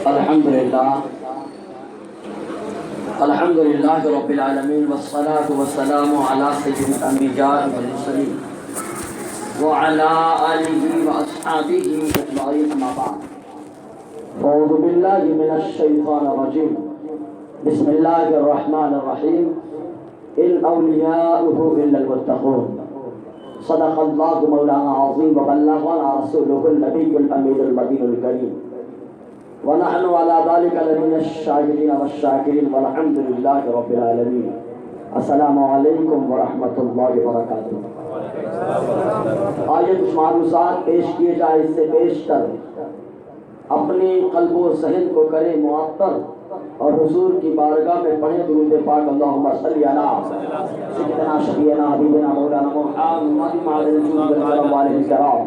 الحمدللہ رب العالمین والصلاة والسلام علی سید الانبیاء والمرسلین وعلی آلہ واصحابہ اجمعین اما بعد اعوذ باللہ من الشیطان الرجیم بسم اللہ الرحمن الرحیم ان اولیاؤہ الا المتقون صدق اللہ مولانا عظیم وبلغنا رسولہ النبی الامین المدین الکریم ونحن على ذلك لمن الشاهدين والشاكرين والحمد لله رب العالمين. السلام علیکم ورحمۃ اللہ وبرکاتہ. آئیے کچھ معروضات پیش کیے جائے. اس سے بیشتر اپنی قلب و ذہن کو کرے معطر اور حضور کی بارگاہ میں پڑھے درود پاک اللہم صلی علی سیدنا شفیعنا حبیبنا مولانا محمد وعلی الجود والآلہ الکرام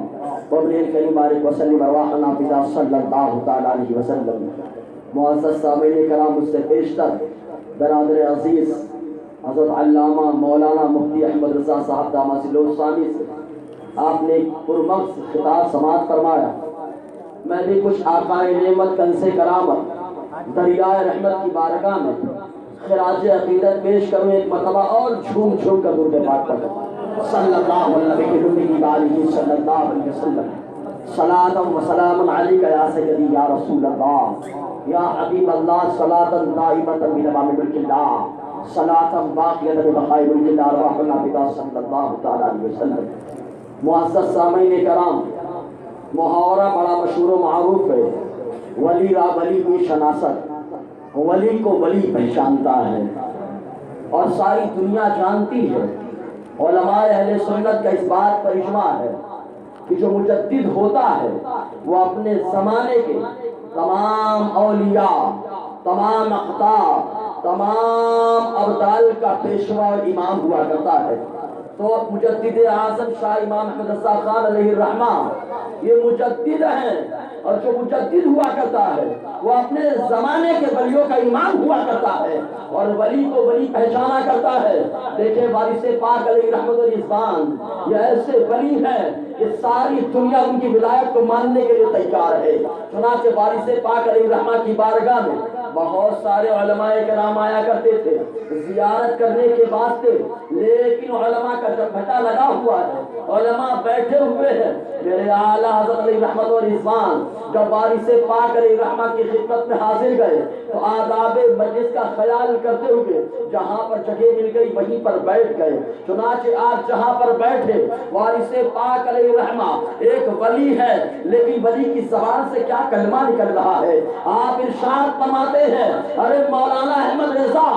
وابن الکریم بارک وسلم ارواحنا فدا صلی اللہ تعالی علیہ وسلم. معزز سامعین کرام، اس سے بیشتر برادر عزیز حضرت علامہ مولانا مفتی احمد رضا صاحب دامت الثانی سے آپ نے پرمغز خطاب سماعت فرمایا. میں بھی کچھ آقائے نعمت کنز کرامت دریائے رحمت کی بارگاہ میں خراج عقیدت پیش کروں. ایک مرتبہ اور جھوم جھوم کر درود پاک پڑھوں صلی اللہ علیہ وسلم. صلاۃ و سلام علیک یا سیدی یا رسول اللہ یا حبیب اللہ، صلاۃ دائمۃ بدوام ملک اللہ، صلاۃ باقیۃ ببقاء ملک اللہ، ارواحنا فدا صلی اللہ تعالی علیہ وسلم. معزز سامعین کرام، محاورہ بڑا مشہور و معروف ہے، ولی را ولی کی شناست، ولی کو ولی پہچانتا ہے اور ساری دنیا جانتی ہے. علماء اہل سنت کا اس بات پر اجماع ہے کہ جو مجدد ہوتا ہے وہ اپنے زمانے کے تمام اولیاء، تمام اقطاب، تمام ابدال کا پیشوا اور امام ہوا کرتا ہے. تو مجدد اعظم شاہ امام احمد رضا خان علیہ الرحمہ یہ مجدد ہیں، اور جو مجدد ہوا کرتا ہے وہ اپنے زمانے کے ولیوں کا امام ہوا کرتا ہے اور ولی کو ولی پہچانا کرتا ہے. دیکھیں وارث پاک علیہ رحمت و رضوان یہ ایسے ولی ہیں کہ ساری دنیا ان کی ولایت کو ماننے کے لیے تیار ہے. چنانچہ وارث پاک علیہ رحمہ کی بارگاہ میں بہت سارے علماء کرام آیا کرتے تھے زیارت کرنے کے واسطے، لیکن علماء کا جب گھٹا لگا ہوا ہے، علماء بیٹھے ہوئے ہیں. میرے اعلیٰ حضرت علیہ رحمت و رضوان جب وارث پاک علیہ رحمہ کی خدمت میں حاضر گئے تو آداب مجلس کا خیال کرتے ہوئے جہاں پر جگہ مل گئی وہیں پر بیٹھ گئے. چنانچہ آج جہاں پر بیٹھے وارث پاک علیہ رحمہ ایک ولی ہے، لیکن ولی کی زبان سے کیا کلمہ نکل رہا ہے. آپ ارشاد فرماتے ہیں، ارے مولانا احمد رضا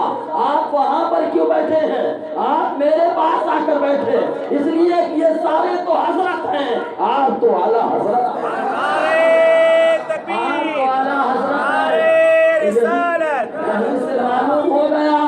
آپ وہاں پر کیوں بیٹھے ہیں؟ آپ میرے پاس آ کر بیٹھے، اس لیے کہ یہ سارے تو حضرت ہیں، آپ تو اعلیٰ حضرت ہیں. آپ تو اعلیٰ حضرت ہیں. یہیں سے معلوم ہو گیا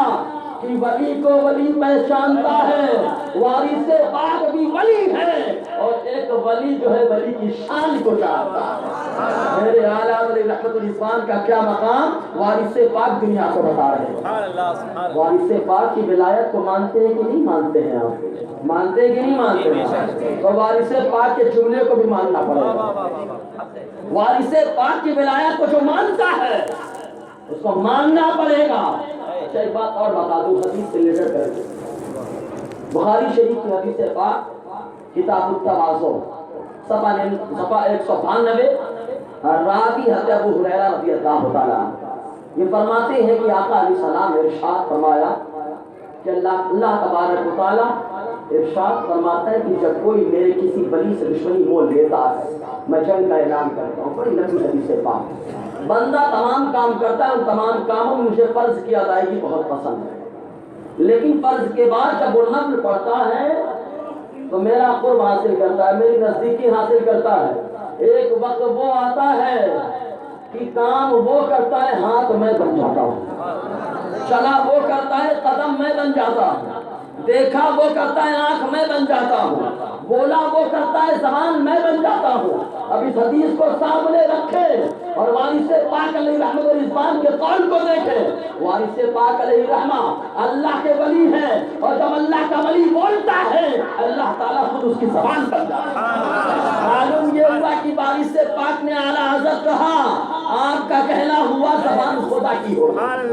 کہ ولی کو ولی پہچانتا ہے، وارث پاک بھی ولی ہے، اور ایک ولی جو ہے ولی کی شان کو جانتا ہے. میرے اعلیٰ علیہ رحمت الرضوان کا کیا مقام وارث پاک دنیا کو بتا رہے ہیں. وارث پاک کی ولایت کو مانتے ہیں کہ نہیں مانتے ہیں؟ آپ مانتے ہیں کہ نہیں مانتے ہیں؟ تو وارث پاک کے جملے کو بھی ماننا پڑے گا. وارث پاک کی ولایت کو جو مانتا ہے اس کو ماننا پڑے گا. اچھا ایک بات اور بتا دوں حدیث سے ریلیٹڈ کر کے. بخاری شریف کی حدیث پاک کتاب التواضع صفحہ 192، راوی حضرت ابو ہریرہ رضی اللہ تعالیٰ یہ فرماتے ہیں کہ آقا علیہ السلام نے ارشاد فرمایا کہ اللہ تبارک و تعالیٰ ارشاد فرماتا ہے کہ جب کوئی میرے کسی ولی سے دشمنی مول لیتا ہے میں جنگ کا اعلان کرتا ہوں. بڑی لمبی حدیث پاک. بندہ تمام کام کرتا ہے، ان تمام کاموں میں مجھے فرض کی ادائیگی بہت پسند ہے، لیکن فرض کے بعد جب وہ نفل پڑھتا ہے تو میرا قرب حاصل کرتا ہے، میری نزدیکی حاصل کرتا ہے. ایک وقت وہ آتا ہے کہ کام وہ کرتا ہے ہاتھ میں بن جاتا ہوں، چلا وہ کرتا ہے قدم میں بن جاتا ہوں، دیکھا وہ کرتا ہے آنکھ میں بن جاتا ہوں، بولا وہ کرتا ہے زبان میں بن جاتا ہوں. اب اس حدیث کو سامنے رکھے اور وارث پاک علیہ رحمت و رضوان کے قول کو دیکھے. وارث پاک علیہ رحمہ اللہ کے ولی ہیں، اور جب اللہ کا ولی بولتا ہے اللہ تعالیٰ خود اس کی زبان بن جاتا ہے. معلوم یہ ہوا کہ وارث پاک نے اعلیٰ حضرت کہا، آپ کا کہنا زبان خدا کی ہو گئی،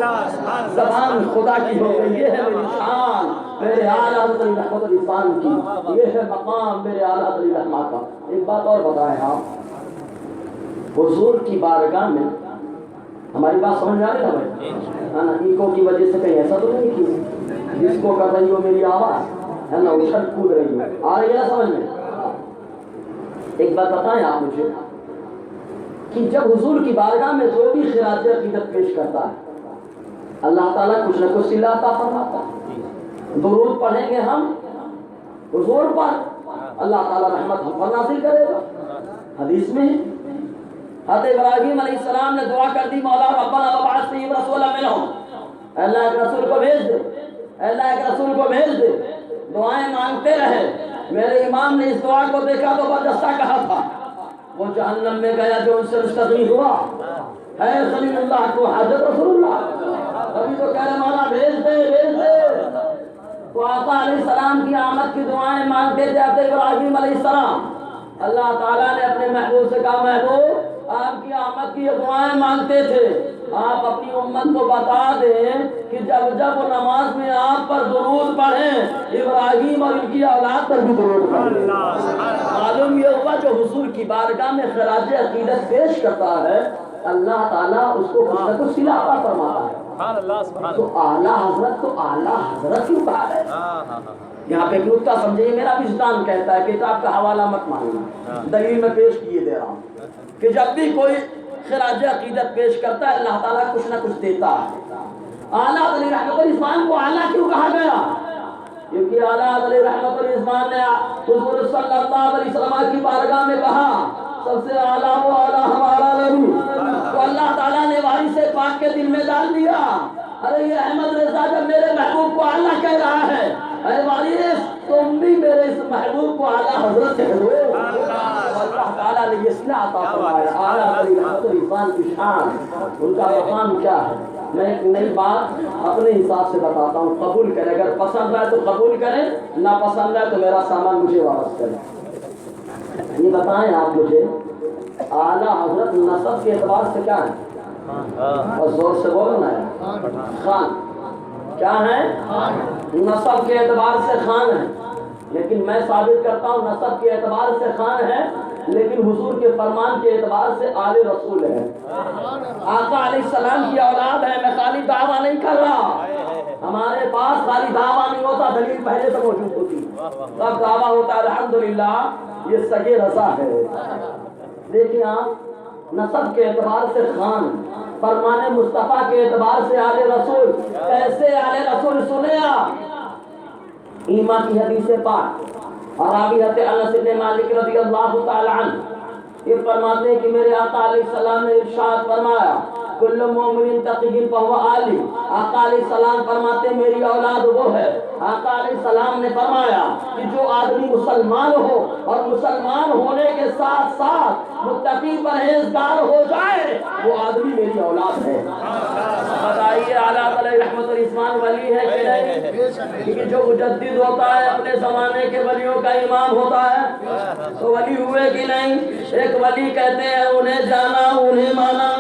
زبان خدا کی ہو گئی. یہ ہے میری شان میرے اعلیٰ حضرت علی رحمت الرحمان کی، یہ ہے مقام میرے اعلیٰ حضرت علی رحمت کا. ایک بات اور بتائیں آپ، حضور کی بارگاہ میں ہماری بات سمجھ میں آ رہی ہے بھائی؟ ہے نا؟ ایکو کی وجہ سے کہیں ایسا تو نہیں کہ جس کو کر رہی ہو میری آواز ہے نا اچھل کود رہی ہو، آ رہی ہے سمجھ میں؟ ایک بات بتائیں آپ مجھے کہ جب حضور کی بارگاہ میں جو بھی خراج عقیدت پیش کرتا ہے اللہ تعالیٰ کچھ نہ کچھ صلہ عطا فرماتا ہے. درود پڑھیں گے ہم حضور پر، اللہ تعالیٰ رحمت ہم پر نازل کرے گا. حدیث میں حضرت ابراہیم علیہ السلام نے دعا کر دی، مولا ربنا وابعث فیہم رسولا منہم، اللہ کے رسول کو بھیج دے، اللہ کے رسول کو بھیج دے. دعائیں مانگتے رہے. میرے امام نے اس دعا کو دیکھا تو برجستہ کہا تھا، وہ جہنم میں گیا جو ان سے مستغنی ہوا. ہے خلیل اللہ کو حاجت رسول اللہ، ابھی تو کہہ رہے مولا بھیج دے بھیج دے. تو آقا علیہ السلام کی آمد کی دعائیں مانگتے تھے حضرت ابراہیم علیہ السلام. اللہ تعالیٰ نے اپنے محبوب سے کہا محبوب آپ کی آمد کی یہ دعائیں مانگتے تھے، آپ اپنی امت کو بتا دیں کہ جب جب وہ نماز میں آپ پر درود پڑھیں ابراہیم اور ان کی اولاد پر بھی درود پڑھیں. معلوم یہ ہوا جو حضور کی بارگاہ میں خراج عقیدت پیش کرتا ہے اللہ تعالیٰ اس کو کچھ نہ کچھ صلہ عطا فرماتا ہے. تو اعلیٰ حضرت تو اعلیٰ حضرت کیوں کہا ہے؟ یہاں پہ نکتہ سمجھے، میرا وجدان کہتا ہے کتاب کا حوالہ مت ماننا، دلیل میں پیش کیے دے رہا ہوں کہ جب بھی کوئی خراج عقیدت پیش کرتا ہے اللہ تعالیٰ کچھ نہ کچھ دیتا ہے. اعلیٰ علی رحمت الرحمان کو اعلیٰ کیوں کہا گیا؟ کیونکہ اعلیٰ علی رحمت الرحمان نے حضور صلی اللہ علیہ وسلم کی بارگاہ میں کہا سب سے اعلیٰ وہ اعلیٰ ہمارا نبی. تو اللہ تعالیٰ نے وارث پاک کے دل میں ڈال دیا، ارے یہ احمد رضا جب میرے محبوب کو اعلیٰ کہہ رہا ہے، اے وارث تم بھی میرے اس محبوب کو اعلیٰ حضرت کہہ دو. اللہ تعالیٰ نے یہ صلہ عطا فرمایا. اعلیٰ علی رحمت الرحمان کی شان، ان کا مقام کیا ہے. میں ایک نئی بات اپنے حساب سے بتاتا ہوں، قبول کریں، اگر پسند آئے تو قبول کریں، نہ پسند آئے تو میرا سامان مجھے واپس کریں. یہ بتائیں آپ مجھے اعلیٰ حضرت نسب کے اعتبار سے کیا ہے؟ اور زور سے بولو نا، خان کیا ہے؟ نسب کے اعتبار سے خان ہے، لیکن میں ثابت کرتا ہوں نسب کے اعتبار سے خان ہے لیکن حضور کے فرمان کے اعتبار سے آل رسول ہے. آقا علیہ السلام کی اولاد ہے. میں خالی دعویٰ نہیں کر رہا، ہمارے پاس خالی دعویٰ نہیں ہوتا، دلیل پہلے سے موجود ہوتی، تب دعویٰ ہوتا ہے. الحمدللہ یہ سگے رضا ہے. دیکھیں آپ نسب کے اعتبار سے خان، فرمان مصطفیٰ کے اعتبار سے آل رسول. کیسے آل رسول سنے آپ؟ ایمان کی حدیث پاک اور راوی حضرت انس بن مالک رضی اللہ تعالی عنہ یہ فرماتے ہیں کہ میرے آقا علیہ السلام نے ارشاد فرمایا کل مومن تقی فہو علی. آقا علیہ السلام فرماتے ہیں میری اولاد وہ ہے. آقا علیہ السلام نے فرمایا کہ جو آدمی مسلمان ہو اور مسلمان ہونے کے ساتھ ساتھ متقی پرہیزگار ہو جائے وہ آدمی میری اولاد ہے. بتائیے اعلیٰ علیہ رحمت الرحمان ولی ہے کہ نہیں؟ کیونکہ جو مجدد ہوتا ہے اپنے زمانے کے ولیوں کا امام ہوتا ہے تو ولی ہوئے کہ نہیں؟ ایک ولی کہتے ہیں انہیں جانا انہیں مانا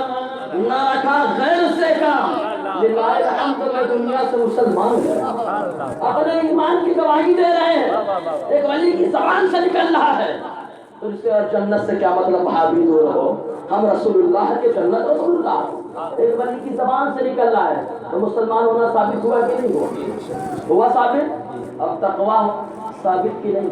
نہ رکھا غیر سے کام. للہ الحمد میں دنیا سے مسلمان ہے، اپنے ایمان کی گواہی دے رہے ہیں، ایک ولی کی زبان سے نکل رہا ہے. تو اس سے اور جنت سے کیا مطلب؟ بھابی دور ہو، ہم رسول اللہ کے جنت رسول اللہ، ایک ولی کی زبان سے نکل رہا ہے تو مسلمان ہونا ثابت ہوا کہ نہیں ہوا؟ ہوا ثابت. اب تقویٰ ثابت کی نہیں.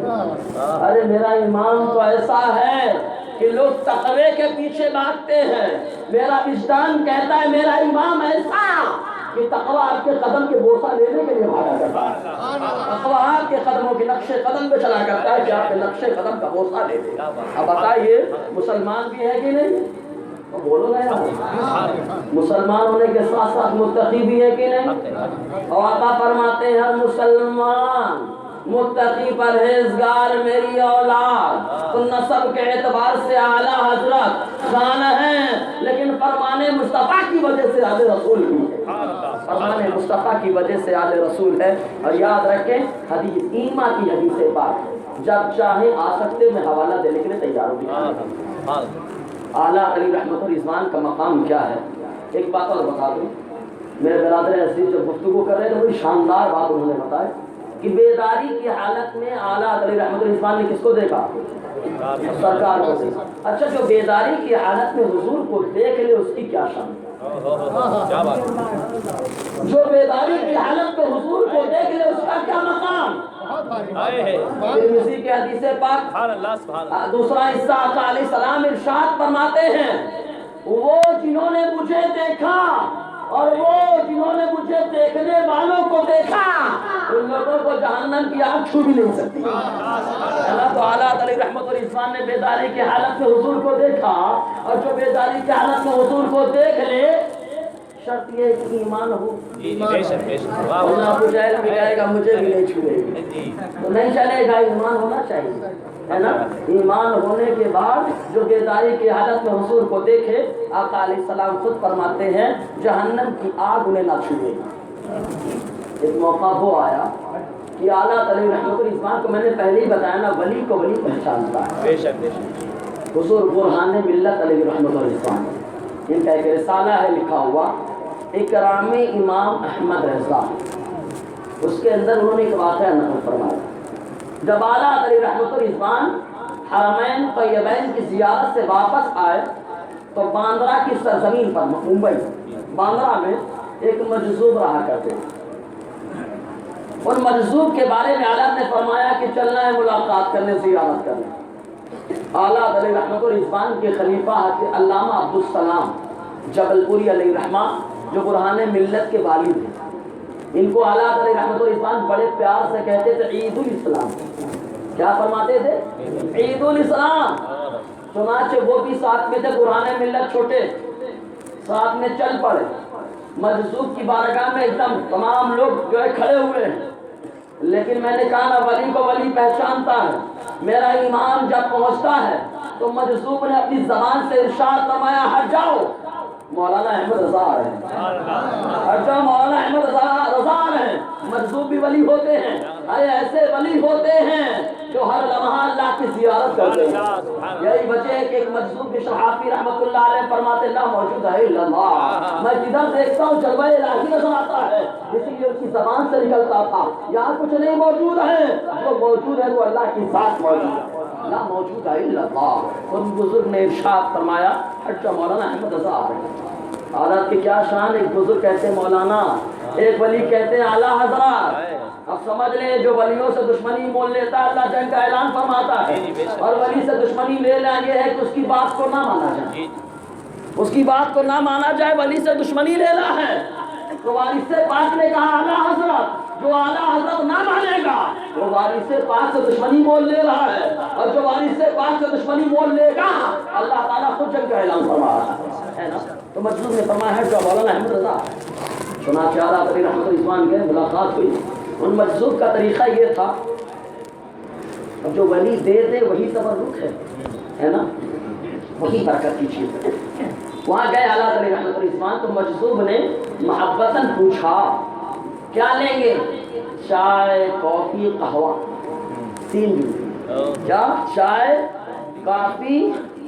ارے میرا ایمان تو ایسا ہے کہ لوگ تقوی کے پیچھے بھاگتے ہیں. میرا وجدان کہتا ہے میرا امام ایسا کہ تقوی آپ کے قدم کے بوسہ لینے کے لیے بھاگا کرتا ہے. تقوی آپ کے قدموں کے نقش قدم پہ چلا کرتا ہے کہ آپ کے نقش قدم کا بوسہ لے لے. اب بتائیے مسلمان بھی ہے کہ نہیں؟ بولو نا یار، مسلمان ہونے کے ساتھ ساتھ متقی بھی ہے کہ نہیں؟ اور آقا فرماتے ہیں ہر مسلمان متقی پرہیزگار میری اولاد. تو نسب کے اعتبار سے اعلیٰ حضرت خان ہیں لیکن فرمان مصطفیٰ کی وجہ سے آل رسول بھی ہے. فرمان مصطفیٰ کی وجہ سے آل رسول ہے. اور یاد رکھیں حدیث ایمان کی حدیث پاک جب چاہیں آ سکتے میں حوالہ دینے کے لیے تیار ہوں. اعلیٰ علی رحمت الرضوان کا مقام کیا ہے؟ ایک بات اور بتا دوں، میرے برادر عزیز جو گفتگو کر رہے ہیں بڑی شاندار بات انہوں نے بتائی کہ بیداری کی حالت میں اعلیٰ علی رحمت الرضوان نے کس کو دیکھا؟ سرکار کو دیکھا۔ اچھا، جو بیداری کی حالت میں حضور کو دیکھ لے اس کی کیا شان؟ جو بیداری کی حالت میں حضور کو دیکھ لے اس کا کیا مقام؟ اسی کے حدیث پاک دوسرا حصہ آقا علیہ السلام ارشاد فرماتے ہیں، وہ جنہوں نے مجھے دیکھا اور وہ جنہوں نے مجھے دیکھنے والوں کو دیکھا ان لوگوں کو جہنم کی آگ چھو بھی نہیں سکتی۔ اللہ تعالیٰ علی رحمت الرضوان نے بیداری کی حالت میں حضور کو دیکھا، اور جو بیداری کی حالت میں حضور کو دیکھ لے شرط یہ ہے کہ ایمان ہو۔ اللہ ابو جہل بھی کہے گا مجھے بھی نہیں چھوئے گی تو نہیں چلے گا، ایمان ہونا چاہیے، ہے نا؟ ایمان ہونے کے بعد جو بیداری کی حالت میں حضور کو دیکھے، آقا علیہ السلام خود فرماتے ہیں جہنم کی آگ انہیں نہ چھوئے گی۔ ایک موقع وہ آیا کہ اعلیٰ علی رحمت الرضوان کو میں نے پہلے ہی بتایا نا، ولی کو ولی پہچانتا ہے۔ بے شک حضور برہان ملت علی رحمت الرضوان، ان کا ایک رسالہ ہے لکھا ہوا اکرام امام احمد رضا، اس کے اندر انہوں نے ایک واقعہ نقل فرمایا۔ جب اعلیٰ علی رحمت الرضوان حرمین طیبین کی زیارت سے واپس آئے تو باندرا کی سرزمین پر، ممبئی باندرا میں ایک مجذوب رہا کرتے ہیں۔ ان مجذوب کے بارے میں اعلیٰ نے فرمایا کہ چلنا ہے ملاقات کرنے، زیارت کرنے۔ اعلیٰ علی رحمت الرضوان کے خلیفہ علامہ عبدالسلام جبل پوری علیہ رحمہ جو برہان ملت کے والد ہیں، ان کو اعلیٰ علی رحمت الرضوان بڑے پیار سے کہتے تھے عید الاسلام۔ کیا فرماتے تھے؟ عید الاسلام۔ چنانچہ وہ بھی ساتھ میں تھے، برہان ملت چھوٹے ساتھ میں چل پڑے۔ مجذوب کی بارگاہ میں ایک دم تمام لوگ جو ہے کھڑے ہوئے ہیں، لیکن میں نے کہا نا ولی کو ولی پہچانتا ہے۔ میرا امام جب پہنچتا ہے تو مجذوب نے اپنی زبان سے ارشاد فرمایا ہٹ جاؤ، مولانا احمد رضا آ رہے ہیں، ہٹ جاؤ، مولانا احمد رضا آ رہے ہیں۔ مجذوب بھی ولی ہوتے ہیں، ارے ایسے ولی ہوتے ہیں جو ہر لمحہ اللہ کی زیارت کرتے ہیں۔ یہی وجہ ہے کہ ایک مجذوب شرحافی رحمت اللہ علیہ فرماتے لا موجود ہے الا اللہ، میں جدھر دیکھتا ہوں جلوہ الہی نظر آتا ہے، اسی لیے اس کی زبان سے نکلتا تھا یہاں کچھ نہیں موجود ہے، جو موجود ہے وہ اللہ کی ذات موجود ہے، لا موجود ہے الا اللہ۔ ان بزرگ نے ارشاد فرمایا ہٹ جاؤ، مولانا احمد رضا آ رہے ہیں۔ حالات کی کیا شان، ایک بزرگ کہتے ہیں مولانا، ایک ولی کہتے ہیں اعلیٰ حضرات۔ اب سمجھ لیں جو ولیوں سے دشمنی مول لیتا ہے اللہ جنگ کا اعلان فرماتا ہے، اور ولی سے دشمنی لے لینا یہ ہے کہ اس کی بات کو نہ مانا جائے، اس کی بات کو نہ مانا جائے، ولی سے دشمنی لینا ہے۔ تو وارث پاک نے کہا اعلیٰ حضرت، جو اعلیٰ حضرت نہ مانے گا وہ وارث پاک سے دشمنی مول لے رہا ہے، اور جو وارث پاک سے دشمنی مول لے گا اللہ تعالیٰ خود جنگ کا اعلان فرما رہا ہے نا۔ تو مجذوب نے فرمایا ہے جو مولانا احمد رضا، چنانچہ اعلیٰ علی رحمت الرضوان کے ملاقات ہوئی۔ ان مجذوب کا طریقہ یہ تھا، جو ولی دے دے وہی تبرک ہے نا، وہی برکت کی چیز ہے۔ وہاں گئے اعلیٰ علی رحمت الرضوان تو مجذوب نے محبتاً پوچھا کیا لیں گے؟ چائے، کافی، قہوہ، تین جو کیا؟ چائے، کافی،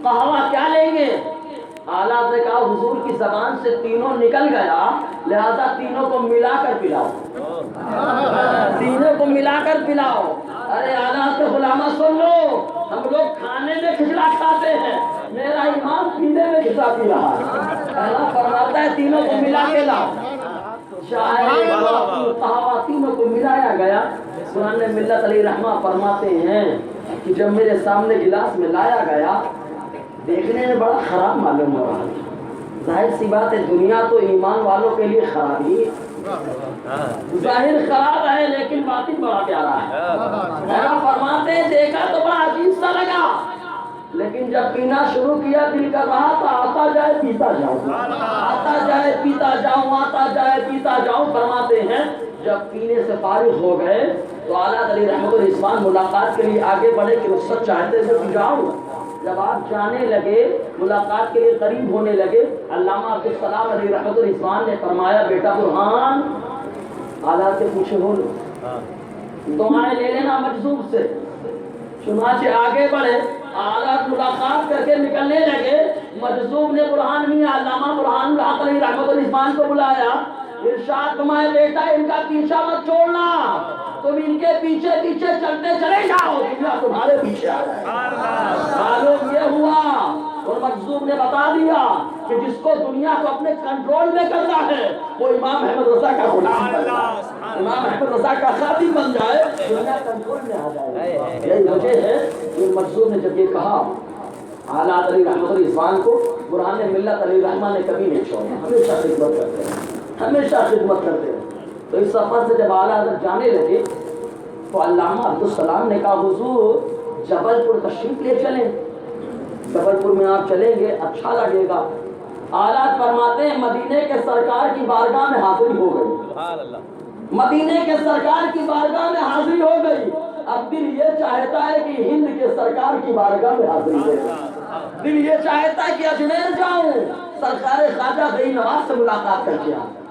قہوہ کیا لیں گے؟ اعلیٰ نے کہا حضور کی زبان سے تینوں نکل گیا، لہذا تینوں کو ملا کر پلاؤ، تینوں کو ملا کر پلاؤ۔ ارے اعلیٰ کے غلامہ سن لو، ہم لوگ کھانے میں کھچڑا کھاتے ہیں، میرا امام پینے میں کھچڑا پی رہا ہے۔ اعلیٰ فرماتا ہے تینوں کو ملا کے لاؤ، چائے، قہوہ تینوں کو ملایا گیا۔ برہان ملت علیہ رحمہ فرماتے ہیں کہ جب میرے سامنے گلاس میں لایا گیا دیکھنے میں بڑا خراب معلوم ہو رہا ہے، ظاہر سی بات ہے دنیا تو ایمان والوں کے لیے خراب ہی، ظاہر خراب ہے لیکن باطن بڑا پیارا ہے۔ فرماتے ہیں دیکھا تو بڑا عجیب سا لگا، لیکن جب پینا شروع کیا دل کر رہا تو آتا جائے پیتا جاؤں، آتا جائے پیتا جاؤں، آتا جائے پیتا جاؤں۔ فرماتے ہیں جب پینے سے فارغ ہو گئے تو اعلیٰ علی رحمت الرضوان ملاقات کے لیے آگے بڑھے کہ رخصت چاہتے تھے کہ جاؤ۔ جب آپ جانے لگے ملاقات کے لیے قریب ہونے لگے، علامہ عبدالسلام علیہ رحمت الرضوان نے فرمایا بیٹا برہان اعلیٰ سے پوچھے ہو لو، دعائیں لے لینا مجذوب سے۔ چنانچہ آگے بڑھے، اعلیٰ ملاقات کر کے نکلنے لگے مجذوب نے برہان میاں علامہ برہان الحق علیہ رحمۃ الرحمان کو بلایا، ارشاد فرمایا بیٹا ان کا پیچھا مت چھوڑنا، تم ان کے پیچھے پیچھے چلتے چلے جاؤ، دنیا تمہارے پیچھے آ جائے۔ معلوم یہ ہوا اور مجذوب نے بتا دیا کہ جس کو دنیا کو اپنے کنٹرول میں کرنا ہے وہ امام احمد رضا کا غلام بن جائے، امام احمد رضا کا خادم بن جائے، دنیا کنٹرول میں آ جائے۔ یہی وجہ ہے کہ مجذوب نے جب یہ کہا اعلیٰ علی رحمۃ الرحمان کو، برہان ملت علی رحمان نے کبھی نہیں چھوڑا، ہمیشہ خدمت کرتے ہیں، ہمیشہ خدمت کرتے ہیں۔ تو اس سفر سے جب اعلیٰ حضرت جانے لگے تو علامہ عبدالسلام نے کہا حضور جبل پور تشریف لے چلیں، جبل پور میں آپ چلیں گے اچھا لگے گا۔ اعلیٰ فرماتے ہیں مدینے کے سرکار کی بارگاہ میں حاضری ہو گئی، مدینے کے سرکار کی بارگاہ میں حاضری ہو گئی، اب دل یہ چاہتا ہے کہ ہند کے سرکار کی بارگاہ میں حاضری ہو، دل یہ چاہتا ہے کہ اجمیر جاؤں، سرکار خواجہ غریب نواز سے ملاقات کر کے آؤں۔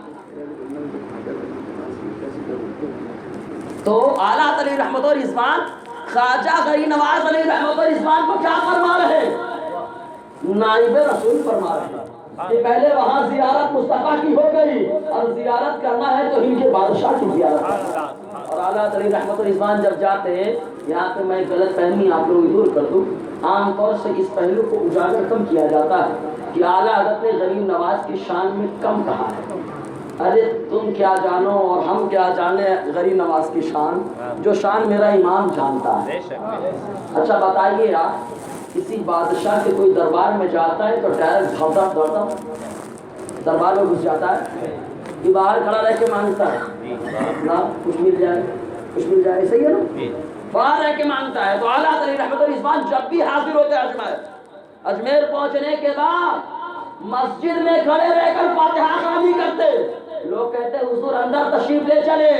تو اعلیٰ علی رحمۃ الرحمان خواجہ غریب نواز علیہ رحمۃ الرحمان کو کیا فرما رہے؟ نائب رسول فرما رہے ہیں کہ پہلے وہاں زیارت مصطفیٰ کی ہو گئی، اور زیارت کرنا ہے تو ان کے بادشاہ کی زیارت کرنا۔ اور اعلیٰ علی رحمۃ الرحمان جب جاتے ہیں، یہاں پہ میں غلط فہمی آپ لوگ دور کر دوں، عام طور سے اس پہلو کو اجاگر کم کیا جاتا ہے کہ اعلیٰ حضرت نے غریب نواز کی شان میں کم کہا ہے۔ ارے تم کیا جانو اور ہم کیا جانے غریب نواز کی شان، جو شان میرا امام جانتا ہے۔ اچھا بتائیے آپ کسی بادشاہ کے کوئی دربار میں جاتا ہے تو ڈائریکٹ دوڑتا دربار میں گھس جاتا ہے کہ باہر کھڑا رہ کے مانگتا ہے نا کچھ مل جائے، صحیح ہے نا، باہر رہ کے مانگتا ہے۔ تو اعلیٰ علی رحمۃ الرحمان جب بھی حاضر ہوتے اجمیر پہنچنے کے بعد مسجد میں کھڑے رہ کر فاتحہ خوانی کرتے، لوگ کہتے حضور اندر تشریف لے چلے،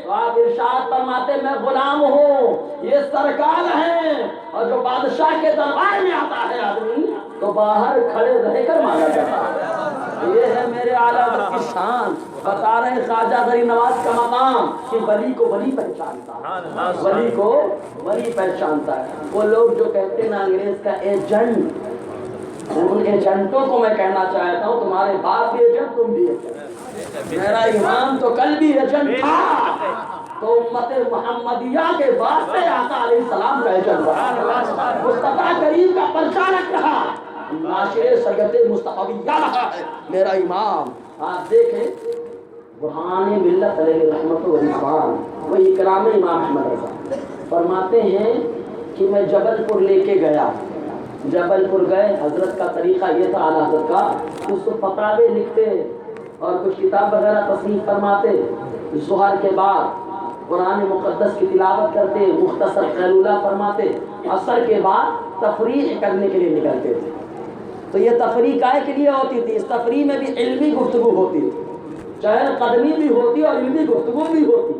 تو آپ ارشاد فرماتے میں غلام ہوں، یہ سرکار ہیں، اور جو بادشاہ کے دربار میں آتا ہے آدمی تو باہر کھڑے رہ کر مانگا جاتا ہے۔ یہ ہے میرے اعلیٰ کی شان، بتا رہے خواجہ غریب نواز کا مقام کہ ولی کو ولی پہچانتا ہے، ولی کو ولی پہچانتا ہے۔ وہ لوگ جو کہتے ہیں نا انگریز کا ایجنٹ، ان ایجنٹوں کو میں کہنا چاہتا ہوں تمہارے باپ بھی ایجنٹ، تم بھی ایجنٹ، میرا امام تو کل بھی ایجنٹ تھا، تو امت محمدیہ کے واسطے آقا علیہ السلام کا ایجنٹ رہا، مصطفیٰ کریم کا پرچہ رکھ رہا، ناشر سیرت مصطفیہ رہا ہے میرا امام۔ آپ دیکھیں برہان ملت علیہ رحمۃ الرحمان، وہ اکرام امام احمد رضا فرماتے ہیں کہ میں جبل پور لے کے گیا، جبل پور گئے، حضرت کا طریقہ یہ تھا اعلیٰ حضرت کا، کچھ فتاوے لکھتے اور کچھ کتاب وغیرہ تصنیف فرماتے، ظہر کے بعد قرآن مقدس کی تلاوت کرتے، مختصر قیلولہ فرماتے، عصر کے بعد تفریح کرنے کے لیے نکلتے تھے۔ تو یہ تفریح کائے کے لیے ہوتی تھی؟ اس تفریح میں بھی علمی گفتگو ہوتی تھی، چہل قدمی بھی ہوتی اور علمی گفتگو بھی ہوتی۔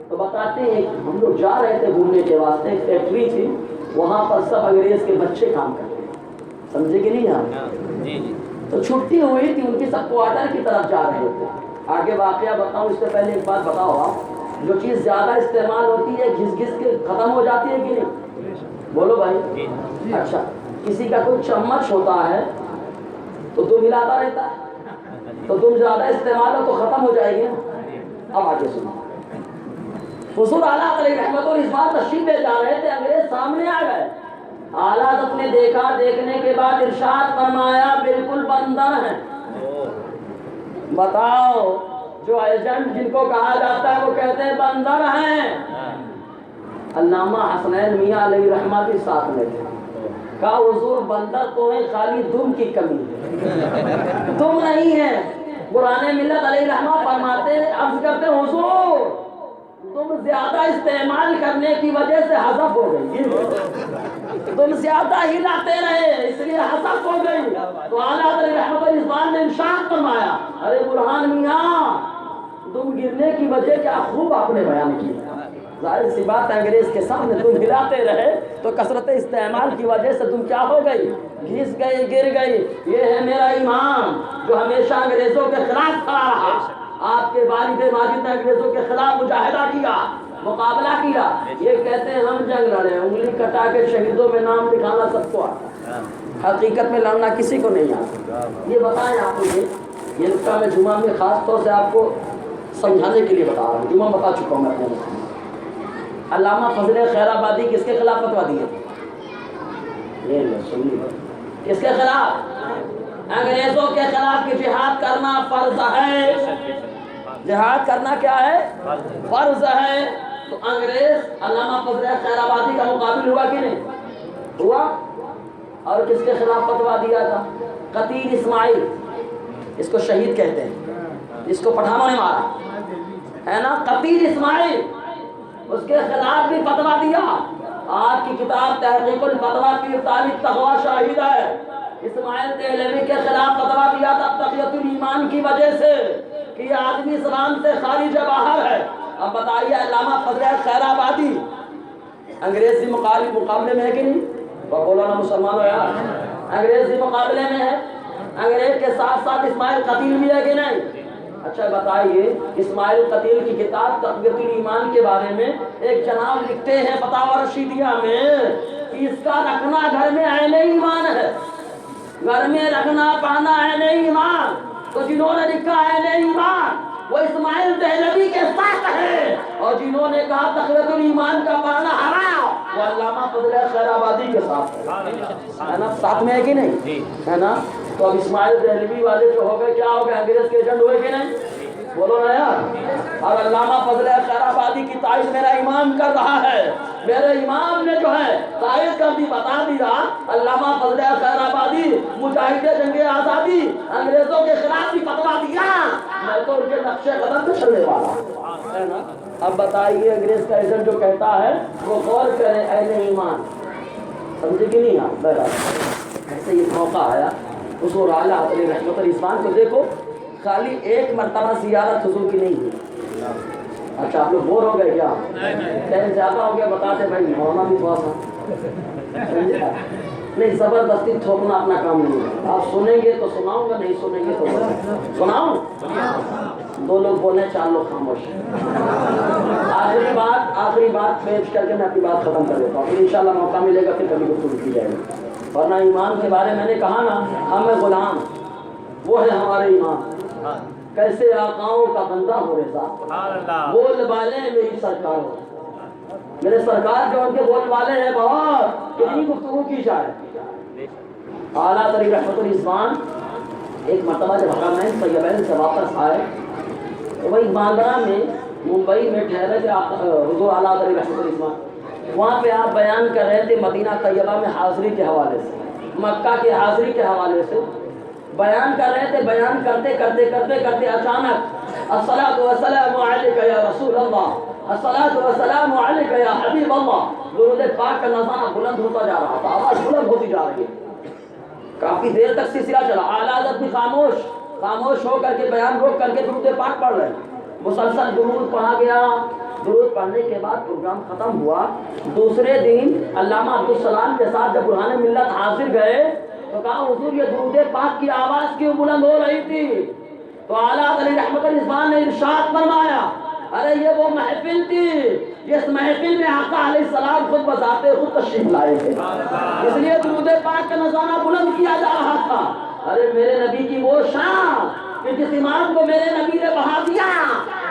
تو بتاتے ہیں ہم لوگ جا رہے تھے گھومنے کے واسطے، ایک فیکٹری تھی، وہاں پر سب انگریز کے بچے کام کرتے ہیں، سمجھے کہ نہیں آپ؟ تو چھٹی ہوئی تھی ان کی، سب کوارٹر کی طرف جا رہے تھے۔ آگے واقعہ بتاؤں اس سے پہلے ایک بات بتاؤ آپ، جو چیز زیادہ استعمال ہوتی ہے گھس گھس کے ختم ہو جاتی ہے کہ نہیں؟ بولو بھائی۔ اچھا کسی کا کوئی چمچ ہوتا ہے تو دم ہلاتا رہتا ہے، تو دم زیادہ استعمال ہو تو ختم ہو جائے گی نا۔ اب آگے سنو، حضور اعلیٰ علیہ رحمۃ الرحمان تشریف لے جا رہے تھے، انگریز سامنے آ گئے، اعلیٰ حضرت نے دیکھا، دیکھنے کے بعد ارشاد فرمایا بالکل بندر ہیں۔ بتاؤ جو ایجنٹ جن کو کہا جاتا ہے وہ کہتے ہیں بندر ہیں۔ علامہ حسنین میاں علیہ رحمہ بھی ساتھ میں تھے، کہا حضور بندر تو ہے، خالی دم کی کمی ہے، دم نہیں ہے۔ قرآن ملت علیہ رحمہ فرماتے عرض کرتے حضور تم زیادہ استعمال کرنے کی وجہ سے حذف ہو گئی، تم زیادہ ہلاتے رہے اس لیے حذف ہو گئی۔ تو اعلیٰ علیہ رحمۃ الرحمان نے ارشاد فرمایا ارے برہان میاں تم گرنے کی وجہ کیا خوب آپ نے بیان کی، ظاہر سی بات انگریز کے سامنے تم ہلاتے رہے تو کثرت استعمال کی وجہ سے تم کیا ہو گئی، گھس گئی، گر گئی۔ یہ ہے میرا امام جو ہمیشہ انگریزوں کے خلاف کھڑا رہا، آپ کے والد ماجد نے انگریزوں کے خلاف مجاہدہ کیا، مقابلہ کیا۔ یہ کہتے ہیں ہم جنگ لڑے، انگلی کٹا کے شہیدوں میں نام لکھانا سب کو آتا ہے، حقیقت میں لڑنا کسی کو نہیں آتا. یہ بتائیں آپ مجھے، یہ نقطہ میں جمعہ میں خاص طور سے آپ کو سمجھانے کے لیے بتا رہا ہوں. جمعہ بتا چکا ہوں میں اپنے مسئلے. علامہ فضل خیر آبادی کس کے خلاف فتویٰ دیے؟ کس کے خلاف؟ انگریزوں کے خلاف کہ جہاد کرنا فرض ہے. جہاد کرنا کیا ہے؟ فرض ہے. تو انگریز علامہ فضل خیر آبادی کا مقابل ہوا کہ نہیں ہوا؟ اور کس کے خلاف فتویٰ دیا تھا؟ قتیل اسماعیل، اس کو شہید کہتے ہیں، جس کو پٹھانوں نے مارا ہے نا، قتیل اسماعیل، اس کے خلاف بھی فتویٰ دیا. آپ کی کتاب تحقیق الفتویٰ فی تاریخ تقویٰ شاہد ہے. اسماعیل دہلوی کے خلاف فتویٰ دیا تھا تقیۃ الایمان کی وجہ سے کہ یہ آدمی اسلام سے خارج باہر ہے. اب بتائیے علامہ فضل خیر آبادی انگریزی مقابلے میں ہے کہ نہیں؟ بولو نا مسلمان ہو یار، انگریزی مقابلے میں ہے. انگریز کے ساتھ ساتھ اسماعیل قتیل بھی ہے کہ نہیں؟ اچھا بتائیے، اسماعیل قتیل کی کتاب تقویۃ الایمان کے بارے میں ایک جناب لکھتے ہیں فتاوی رشیدیہ میں کہ اس کا رکھنا گھر میں عین ایمان ہے. گھر میں رکھنا پانا عین ایمان. تو جنہوں نے لکھا عین ایمان وہ اسماعیل دہلوی کے ساتھ ہے، اور جنہوں نے کہا تقویۃ الایمان کا پڑھنا حرام وہ علامہ فضل خیر آبادی کے ساتھ ہے نا. ساتھ میں ہے کہ نہیں ہے نا؟ تو اب اسماعیل دہلوی والے جو ہو گئے کیا ہو گئے؟ انگریز کے ایجنٹ ہوئے کہ نہیں؟ بولو نا یار. اور علامہ فضل خیر آبادی کی تائید میرا امام کر رہا ہے. میرے امام نے جو ہے تائید کر دی، بتا دیا علامہ فضل خیر آبادی مجاہد جنگ آزادی انگریزوں کے خلاف بھی فتویٰ دیا. میں تو ان کے نقش قدم پہ چلنے والا ہے نا. اب بتائیے انگریز کا ایجنٹ جو کہتا ہے وہ غور کرے عین ایمان، سمجھے کہ نہیں؟ آپ بہرحال ایسے یہ موقع آیا حضور اعلیٰ علیہ رحمت الاسلام کو دیکھو، خالی ایک مرتبہ زیارت حضور کی نہیں ہوئی. اچھا آپ لوگ بور ہو گئے کیا؟ ٹائم زیادہ ہو گیا بتاتے بھائی ہونا بھی تھوڑا سا نہیں، زبردستی تھوکنا اپنا کام نہیں ہے. آپ سنیں گے تو سناؤں گا، نہیں سنیں گے تو سناؤں. 2 لوگ بولیں 4 لوگ خاموش. آخری بات پیش کر کے میں اپنی بات ختم کر دیتا ہوں، پھر انشاءاللہ موقع ملے گا پھر کبھی گفتگو کی جائے گی. ورنہ ایمان کے بارے میں نے کہا نا، ہم غلام وہ ہے ہمارے ایمان. کیسے آقاؤں کا بندہ ہو رضا، بول والے میری سرکار ہو. میرے سرکار جو ان کے بول والے ہیں بہت، کتنی گفتگو کی جائے. اعلیٰ تری رحمت الاسلام ایک مرتبہ جب حرمین طیبین سے واپس آئے تو وہی باندرا میں ممبئی میں ٹھہرے تھے حضور اعلیٰ تری رحمت الاسلام. وہاں پہ آپ بیان کر رہے تھے مدینہ طیبہ میں حاضری کے حوالے سے، مکہ کی حاضری کے حوالے سے بیان کر رہے تھے. بیان کرتے اچانک الصلاۃ والسلام علیک یا رسول اللہ، الصلاۃ والسلام علیک یا حبیب اللہ، درود پاک کا نظارہ بلند ہوتا جا رہا تھا، آواز بلند ہوتی جا رہی ہے. کافی دیر تک سلسلہ چلا. اعلیٰ حضرت بھی خاموش ہو کر کے بیان روک کر کے درود پاک پڑھ رہے. مسلسل درود پڑھا گیا. درود پڑھنے کے بعد پروگرام ختم ہوا. دوسرے دن علامہ عبدالسلام کے ساتھ جب برہان ملت حاضر گئے تو کہا حضور یہ درود پاک کی آواز کیوں بلند ہو رہی تھی؟ تو اعلیٰ علیہ رحمت الاسلام نے ارشاد فرمایا ارے یہ وہ محفل تھی جس محفل میں آقا علیہ السلام خود بذاتے خود تشریف لائے تھے، اس لیے درود پاک کا نظارہ بلند کیا جا رہا تھا. ارے میرے نبی کی وہ شان کہ جس امام کو میرے نبی نے بڑھا دیا،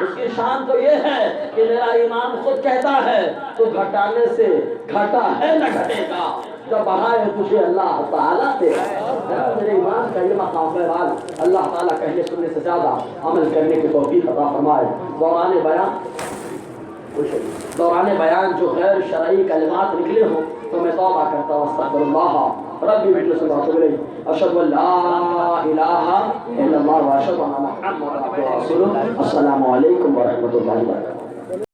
اس کی شان تو یہ ہے کہ میرا امام خود کہتا ہے تو گھٹانے سے گھٹا ہے نہ گھٹے گا، جب بڑھائے تجھے اللہ تعالیٰ سے. میرے ایمان کا یہ مقام ہے، اللہ تعالیٰ کہنے سننے سے زیادہ عمل کرنے کی توفیق عطا فرمائے. دوران بیان جو غیر شرعی کلمات نکلے ہوں تو میں توبہ کرتا ہوں، استغفر اللہ ربی مجلس اللہ علیہ، اشہد ان لا الہ الا اللہ و اشہد ان محمد رسول اللہ. السلام علیکم ورحمۃ اللہ وبرکاتہ.